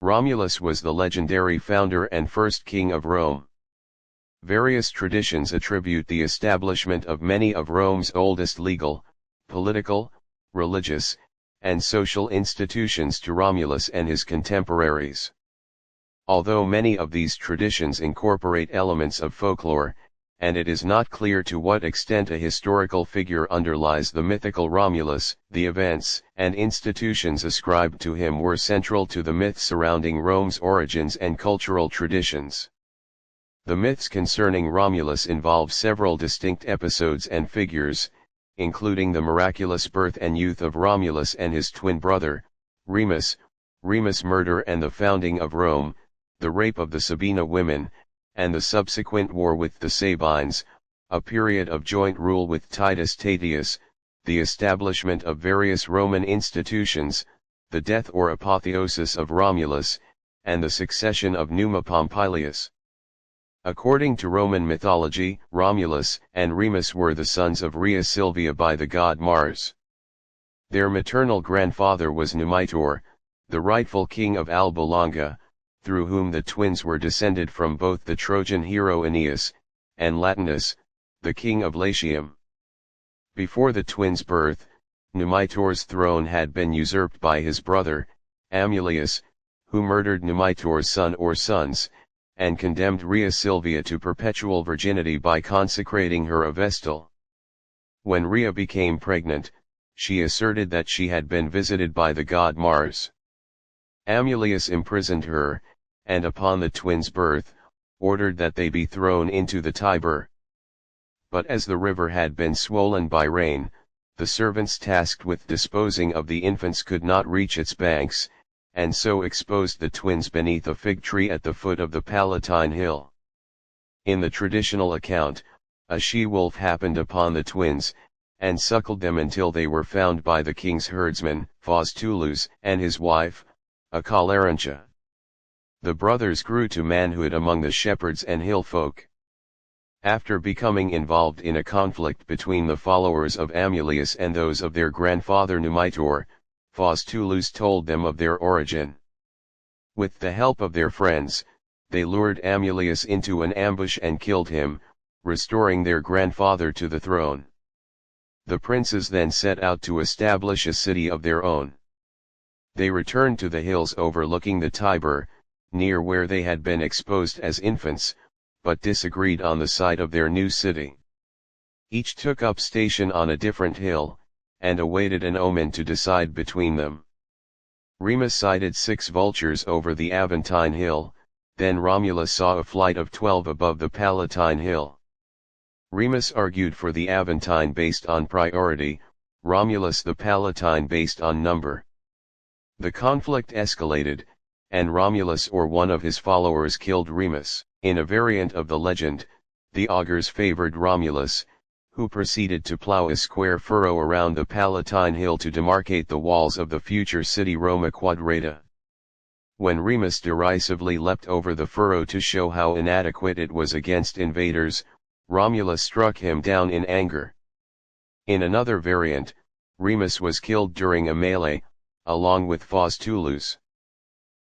Romulus was the legendary founder and first king of Rome. Various traditions attribute the establishment of many of Rome's oldest legal, political, religious, and social institutions to Romulus and his contemporaries. Although many of these traditions incorporate elements of folklore, and it is not clear to what extent a historical figure underlies the mythical Romulus, the events and institutions ascribed to him were central to the myths surrounding Rome's origins and cultural traditions. The myths concerning Romulus involve several distinct episodes and figures, including the miraculous birth and youth of Romulus and his twin brother, Remus, Remus' murder and the founding of Rome, the rape of the Sabina women, and the subsequent war with the Sabines, a period of joint rule with Titus Tatius, the establishment of various Roman institutions, the death or apotheosis of Romulus, and the succession of Numa Pompilius. According to Roman mythology, Romulus and Remus were the sons of Rhea Silvia by the god Mars. Their maternal grandfather was Numitor, the rightful king of Alba Longa, through whom the twins were descended from both the Trojan hero Aeneas, and Latinus, the king of Latium. Before the twins' birth, Numitor's throne had been usurped by his brother, Amulius, who murdered Numitor's son or sons, and condemned Rhea Silvia to perpetual virginity by consecrating her a vestal. When Rhea became pregnant, she asserted that she had been visited by the god Mars. Amulius imprisoned her, and upon the twins' birth, ordered that they be thrown into the Tiber. But as the river had been swollen by rain, the servants tasked with disposing of the infants could not reach its banks, and so exposed the twins beneath a fig tree at the foot of the Palatine Hill. In the traditional account, a she-wolf happened upon the twins, and suckled them until they were found by the king's herdsman, Faustulus, and his wife, Acalaruntia. The brothers grew to manhood among the shepherds and hill folk. After becoming involved in a conflict between the followers of Amulius and those of their grandfather Numitor, Faustulus told them of their origin. With the help of their friends, they lured Amulius into an ambush and killed him, restoring their grandfather to the throne. The princes then set out to establish a city of their own. They returned to the hills overlooking the Tiber, near where they had been exposed as infants, but disagreed on the site of their new city. Each took up station on a different hill, and awaited an omen to decide between them. Remus sighted 6 vultures over the Aventine Hill, then Romulus saw a flight of 12 above the Palatine Hill. Remus argued for the Aventine based on priority, Romulus the Palatine based on number. The conflict escalated, and Romulus or one of his followers killed Remus. In a variant of the legend, the augurs favored Romulus, who proceeded to plow a square furrow around the Palatine Hill to demarcate the walls of the future city Roma Quadrata. When Remus derisively leapt over the furrow to show how inadequate it was against invaders, Romulus struck him down in anger. In another variant, Remus was killed during a melee, along with Faustulus.